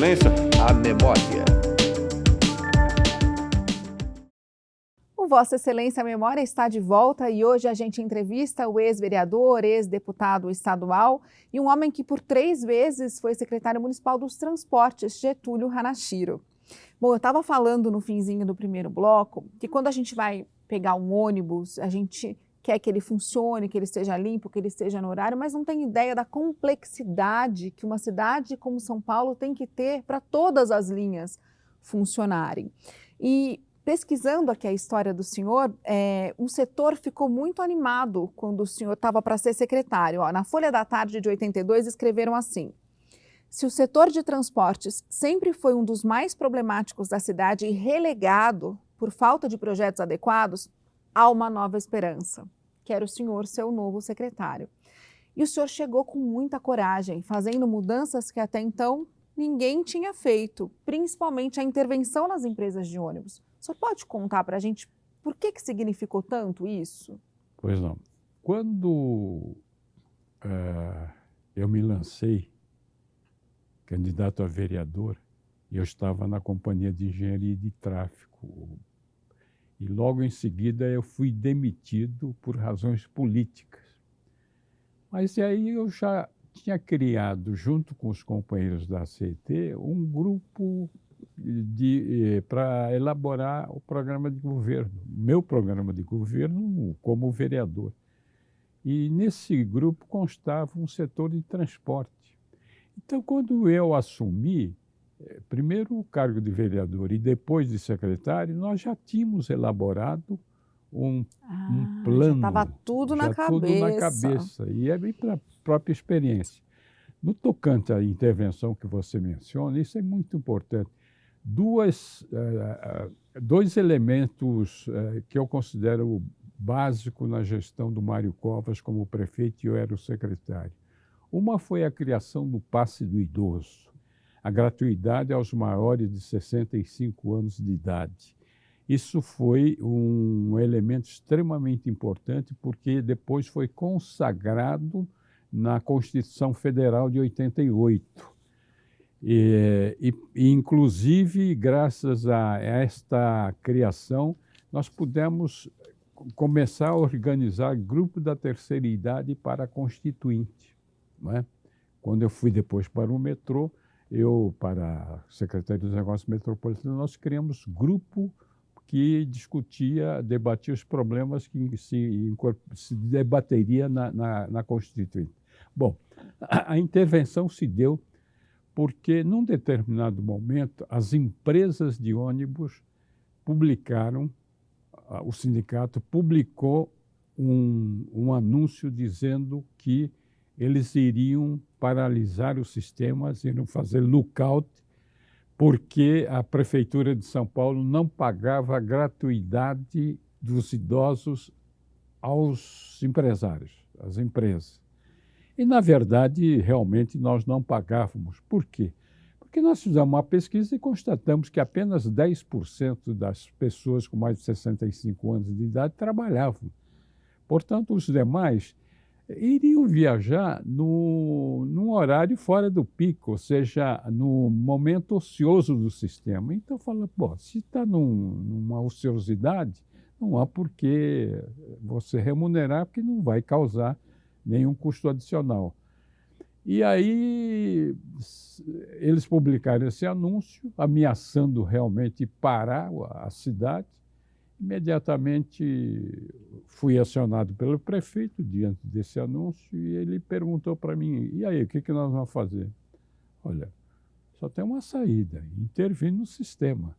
Excelência, a memória. O Vossa Excelência a Memória está de volta e hoje a gente entrevista o ex-vereador, ex-deputado estadual e um homem que por 3 vezes foi secretário municipal dos transportes, Getúlio Hanashiro. Bom, eu estava falando no finzinho do primeiro bloco que quando a gente vai pegar um ônibus, a gente quer que ele funcione, que ele esteja limpo, que ele esteja no horário, mas não tem ideia da complexidade que uma cidade como São Paulo tem que ter para todas as linhas funcionarem. E pesquisando aqui a história do senhor, um setor ficou muito animado quando o senhor estava para ser secretário. Na Folha da Tarde de 82 escreveram assim: se o setor de transportes sempre foi um dos mais problemáticos da cidade e relegado por falta de projetos adequados, há uma nova esperança. Quero o senhor ser o novo secretário. E o senhor chegou com muita coragem, fazendo mudanças que até então ninguém tinha feito, principalmente a intervenção nas empresas de ônibus. O senhor pode contar para a gente por que significou tanto isso? Pois não. Quando eu me lancei candidato a vereador, eu estava na Companhia de Engenharia de Tráfego. E logo em seguida eu fui demitido por razões políticas. Mas aí eu já tinha criado, junto com os companheiros da CET, um grupo para elaborar o programa de governo, meu programa de governo como vereador. E nesse grupo constava um setor de transporte. Então, quando eu assumi, primeiro o cargo de vereador e depois de secretário, nós já tínhamos elaborado um plano. Já estava tudo na cabeça. Tudo na cabeça, e é bem pela própria experiência. No tocante à intervenção que você menciona, isso é muito importante. Dois elementos que eu considero básico na gestão do Mário Covas como prefeito e eu era o secretário. Uma foi a criação do passe do idoso, a gratuidade aos maiores de 65 anos de idade. Isso foi um elemento extremamente importante porque depois foi consagrado na Constituição Federal de 88. Inclusive, graças a esta criação, nós pudemos começar a organizar grupo da terceira idade para a Constituinte. Não é? Quando eu fui depois para o metrô, para a Secretaria dos Negócios Metropolitanos, nós criamos grupo que debatia os problemas que se debateria na Constituinte. Bom, a intervenção se deu porque, num determinado momento, as empresas de ônibus publicaram, o sindicato publicou um anúncio dizendo que eles iriam paralisar os sistemas, iriam fazer lookout, porque a Prefeitura de São Paulo não pagava a gratuidade dos idosos aos empresários, às empresas. E, na verdade, realmente nós não pagávamos. Por quê? Porque nós fizemos uma pesquisa e constatamos que apenas 10% das pessoas com mais de 65 anos de idade trabalhavam. Portanto, os demais iriam viajar num horário fora do pico, ou seja, no momento ocioso do sistema. Então, fala, se está numa ociosidade, não há por que você remunerar, porque não vai causar nenhum custo adicional. E aí eles publicaram esse anúncio, ameaçando realmente parar a cidade. Imediatamente fui acionado pelo prefeito diante desse anúncio e ele perguntou para mim, e aí, o que nós vamos fazer? Olha, só tem uma saída, intervir no sistema.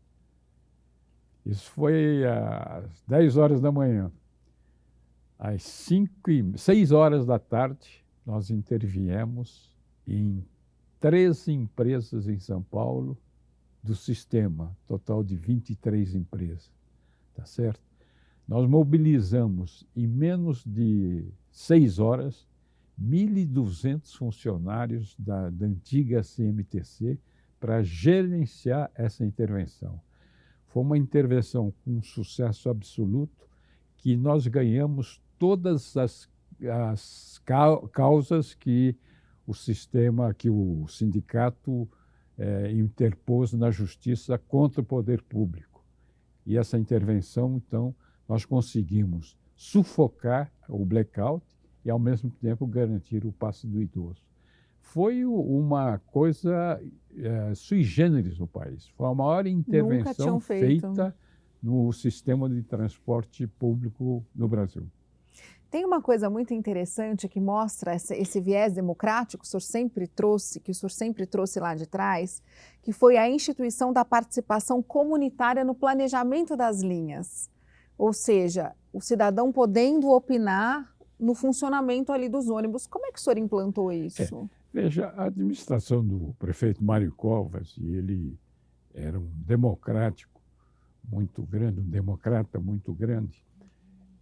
Isso foi às 10 horas da manhã. Às 6 horas da tarde, nós interviemos em 13 empresas em São Paulo do sistema, total de 23 empresas. Tá certo? Nós mobilizamos em menos de 6 horas 1.200 funcionários da antiga CMTC para gerenciar essa intervenção. Foi uma intervenção com um sucesso absoluto que nós ganhamos todas as causas que o sistema, que o sindicato interpôs na justiça contra o poder público. E essa intervenção, então, nós conseguimos sufocar o blackout e, ao mesmo tempo, garantir o passe do idoso. Foi uma coisa sui generis no país. Foi a maior intervenção feita no sistema de transporte público no Brasil. Tem uma coisa muito interessante que mostra esse viés democrático que o senhor sempre trouxe lá de trás, que foi a instituição da participação comunitária no planejamento das linhas. Ou seja, o cidadão podendo opinar no funcionamento ali dos ônibus. Como é que o senhor implantou isso? Veja, a administração do prefeito Mário Covas, e ele era um democrático muito grande, um democrata muito grande,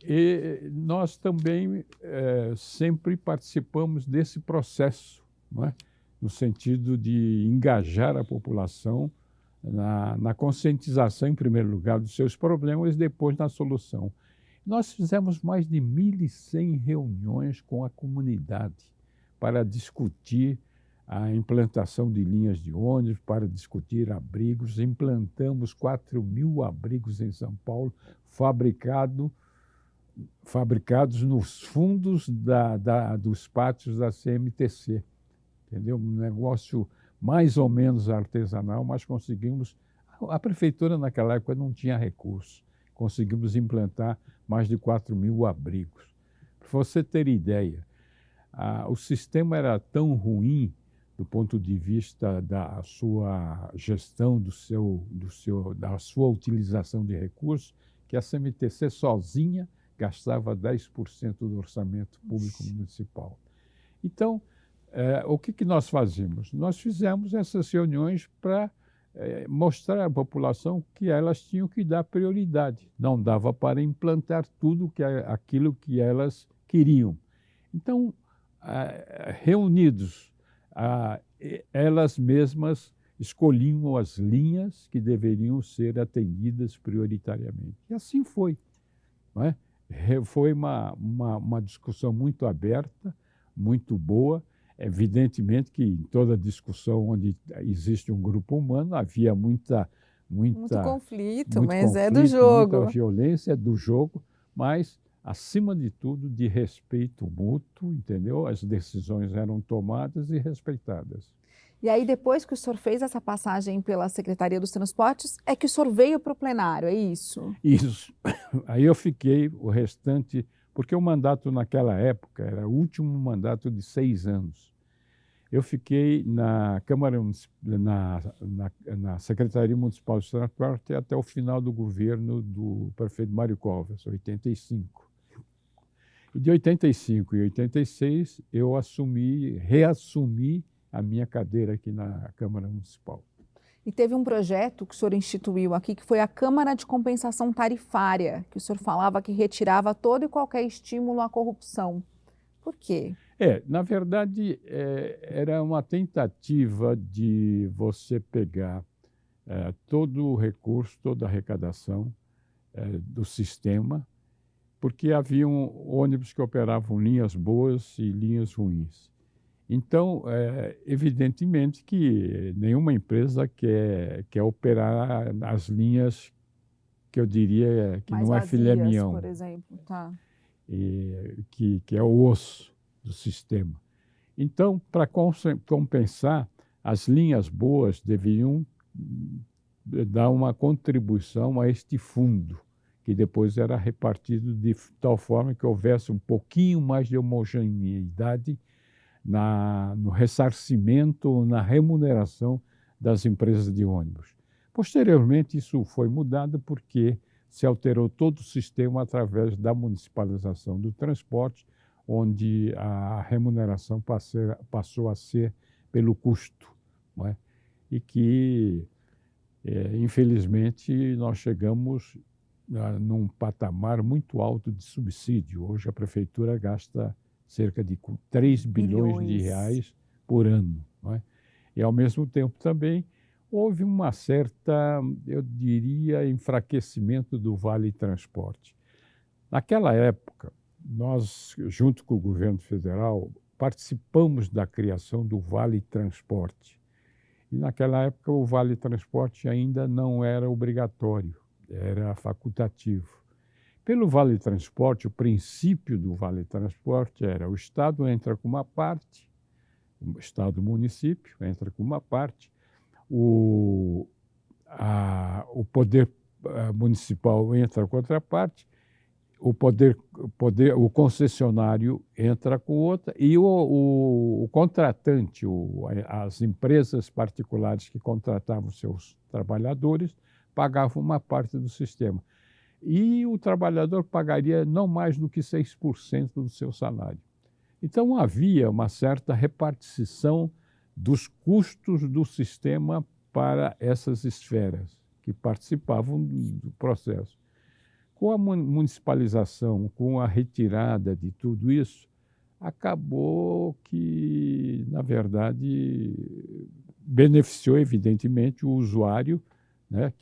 e nós também sempre participamos desse processo, não é? No sentido de engajar a população na conscientização, em primeiro lugar, dos seus problemas e depois na solução. Nós fizemos mais de 1.100 reuniões com a comunidade para discutir a implantação de linhas de ônibus, para discutir abrigos. Implantamos 4.000 abrigos em São Paulo, fabricados nos fundos dos pátios da CMTC. Entendeu? Um negócio mais ou menos artesanal, mas conseguimos... A prefeitura naquela época não tinha recursos. Conseguimos implantar mais de 4.000 abrigos. Para você ter ideia, o sistema era tão ruim do ponto de vista da sua gestão, da sua utilização de recursos, que a CMTC sozinha gastava 10% do orçamento público municipal. Então, o que nós fazíamos? Nós fizemos essas reuniões para mostrar à população que elas tinham que dar prioridade. Não dava para implantar tudo aquilo que elas queriam. Então, reunidos, elas mesmas escolhiam as linhas que deveriam ser atendidas prioritariamente. E assim foi. Não é? Foi uma discussão muito aberta, muito boa. Evidentemente que em toda discussão onde existe um grupo humano havia muito conflito, mas é do jogo. Muita violência do jogo, mas, acima de tudo, de respeito mútuo, entendeu? As decisões eram tomadas e respeitadas. E aí, depois que o senhor fez essa passagem pela Secretaria dos Transportes, é que o senhor veio para o plenário, é isso? Isso. Aí eu fiquei o restante, porque o mandato naquela época era o último mandato de 6 anos. Eu fiquei na Câmara, na Secretaria Municipal de Transporte até o final do governo do prefeito Mário Covas, 85. E de 85 e 86 eu reassumi a minha cadeira aqui na Câmara Municipal. E teve um projeto que o senhor instituiu aqui, que foi a Câmara de Compensação Tarifária, que o senhor falava que retirava todo e qualquer estímulo à corrupção. Por quê? Na verdade, era uma tentativa de você pegar todo o recurso, toda a arrecadação do sistema, porque haviam ônibus que operavam linhas boas e linhas ruins. Então, evidentemente que nenhuma empresa quer operar as linhas que eu diria que mais não é vazias, filé mignon, por exemplo. Tá. Que é o osso do sistema. Então, para compensar, as linhas boas deveriam dar uma contribuição a este fundo, que depois era repartido de tal forma que houvesse um pouquinho mais de homogeneidade no ressarcimento, na remuneração das empresas de ônibus. Posteriormente, isso foi mudado porque se alterou todo o sistema através da municipalização do transporte, onde a remuneração passou a ser pelo custo, não é? E que, infelizmente, nós chegamos num patamar muito alto de subsídio. Hoje a prefeitura gasta cerca de 3 bilhões de reais por ano, não é? E, ao mesmo tempo, também houve uma certa, eu diria, enfraquecimento do Vale Transporte. Naquela época, nós, junto com o governo federal, participamos da criação do Vale Transporte. E naquela época o Vale Transporte ainda não era obrigatório, era facultativo. Pelo Vale Transporte, o princípio do Vale Transporte era o Estado entra com uma parte, o Estado-município entra com uma parte, o poder municipal entra com outra parte, o concessionário entra com outra e o contratante, as empresas particulares que contratavam seus trabalhadores pagavam uma parte do sistema. E o trabalhador pagaria não mais do que 6% do seu salário. Então havia uma certa repartição dos custos do sistema para essas esferas que participavam do processo. Com a municipalização, com a retirada de tudo isso, acabou que, na verdade, beneficiou, evidentemente, o usuário, né,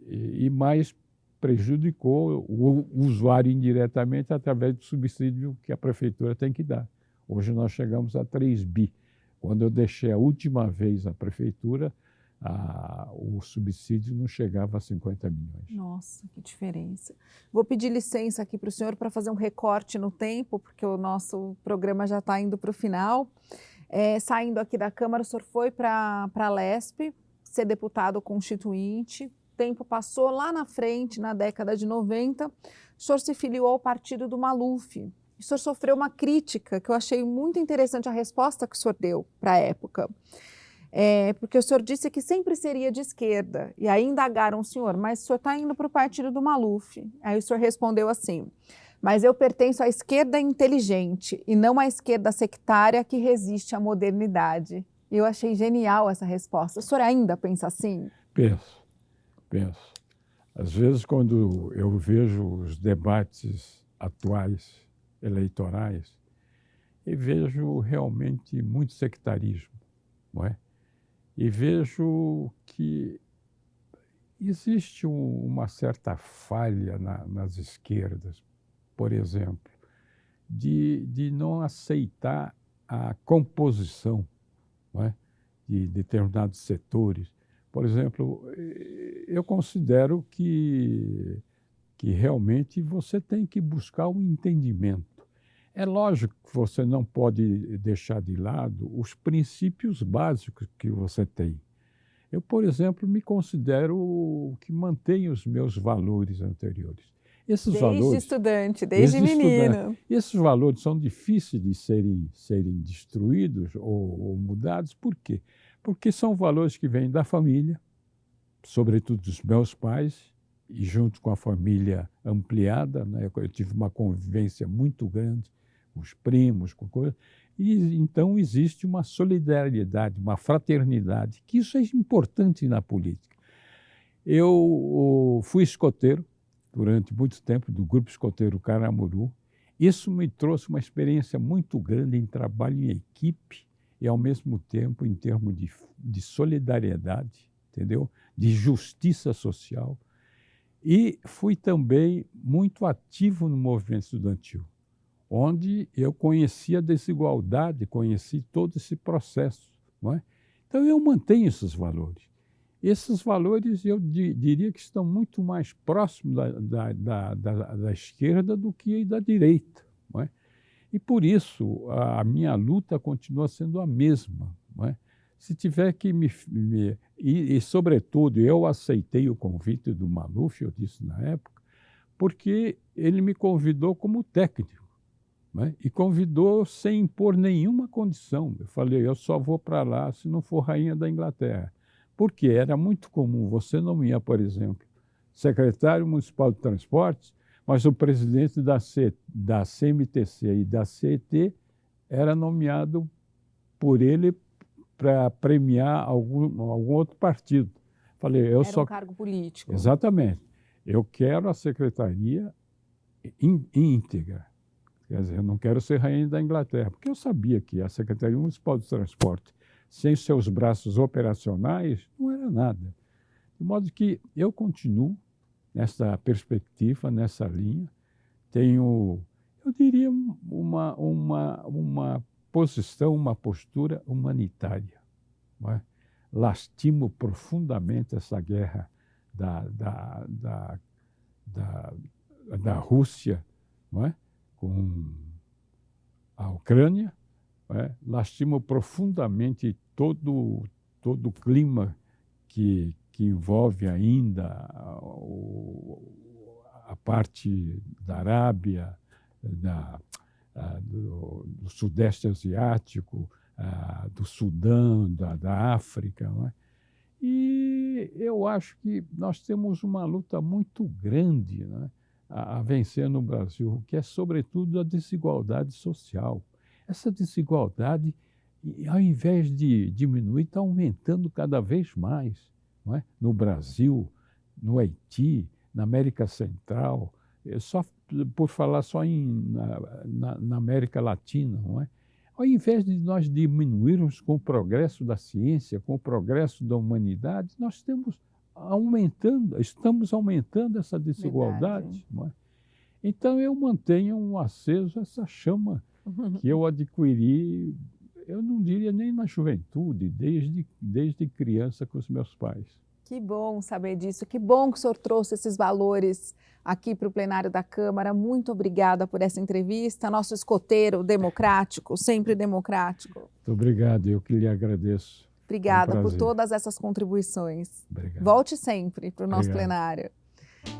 e mais prejudicou o usuário indiretamente através do subsídio que a prefeitura tem que dar. Hoje nós chegamos a 3 bi. Quando eu deixei a última vez a prefeitura, o subsídio não chegava a 50 milhões. Nossa, que diferença. Vou pedir licença aqui para o senhor para fazer um recorte no tempo, porque o nosso programa já está indo para o final. Saindo aqui da Câmara, o senhor foi para a Lesp, ser deputado constituinte. O tempo passou lá na frente, na década de 90, o senhor se filiou ao partido do Maluf. O senhor sofreu uma crítica que eu achei muito interessante a resposta que o senhor deu para a época. Porque o senhor disse que sempre seria de esquerda, e aí indagaram o senhor, mas o senhor está indo para o partido do Maluf. Aí o senhor respondeu assim, mas eu pertenço à esquerda inteligente e não à esquerda sectária que resiste à modernidade. E eu achei genial essa resposta. O senhor ainda pensa assim? Penso. Às vezes, quando eu vejo os debates atuais, eleitorais, eu vejo realmente muito sectarismo, não é? E vejo que existe uma certa falha nas esquerdas, por exemplo, de não aceitar a composição, não é, de determinados setores. Por exemplo, eu considero que realmente você tem que buscar um entendimento. É lógico que você não pode deixar de lado os princípios básicos que você tem. Eu, por exemplo, me considero que mantenho os meus valores anteriores. Desde estudante, desde menino. Esses valores são difíceis de serem destruídos ou mudados. Por quê? Porque são valores que vêm da família, sobretudo dos meus pais, e junto com a família ampliada, né? Eu tive uma convivência muito grande com os primos, com coisas, e então existe uma solidariedade, uma fraternidade, que isso é importante na política. Eu fui escoteiro durante muito tempo do Grupo Escoteiro Caramuru. Isso me trouxe uma experiência muito grande em trabalho em equipe e, ao mesmo tempo, em termos de solidariedade, entendeu? De justiça social. E fui também muito ativo no movimento estudantil, onde eu conheci a desigualdade, conheci todo esse processo, não é? Então, eu mantenho esses valores. Esses valores, eu diria que estão muito mais próximos da esquerda do que da direita, não é? E, por isso, a minha luta continua sendo a mesma, não é? Se tiver que sobretudo, eu aceitei o convite do Maluf, eu disse na época, porque ele me convidou como técnico, né? E convidou sem impor nenhuma condição. Eu falei, eu só vou para lá se não for rainha da Inglaterra. Porque era muito comum, você nomear, por exemplo, secretário municipal de transportes, mas o presidente da CMTC e da CET era nomeado por ele para premiar algum outro partido. Falei, era um cargo político. Exatamente. Eu quero a secretaria íntegra. Quer dizer, eu não quero ser rainha da Inglaterra, porque eu sabia que a Secretaria Municipal de Transporte, sem seus braços operacionais, não era nada. De modo que eu continuo nessa perspectiva, nessa linha. Tenho, eu diria, uma posição, uma postura humanitária. Não é? lastimo profundamente essa guerra da Rússia, não é? Com a Ucrânia, não é? Lastimo profundamente todo o clima que envolve ainda a parte da Arábia, do Sudeste Asiático, do Sudão, da África. Não é? E eu acho que nós temos uma luta muito grande, né, a vencer no Brasil, que é, sobretudo, a desigualdade social. Essa desigualdade, ao invés de diminuir, está aumentando cada vez mais. Não é? No Brasil, no Haiti, na América Central, só por falar só na América Latina, não é? Ao invés de nós diminuirmos com o progresso da ciência, com o progresso da humanidade, nós estamos aumentando essa desigualdade. Não é? Então, eu mantenho aceso essa chama que eu adquiri, eu não diria nem na juventude, desde criança com os meus pais. Que bom saber disso, que bom que o senhor trouxe esses valores aqui para o plenário da Câmara. Muito obrigada por essa entrevista. Nosso escoteiro democrático, sempre democrático. Muito obrigado, eu que lhe agradeço. Obrigada por todas essas contribuições. Obrigado. Volte sempre para o nosso plenário.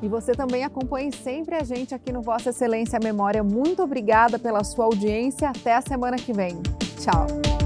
E você também acompanhe sempre a gente aqui no Vossa Excelência Memória. Muito obrigada pela sua audiência. Até a semana que vem. Tchau.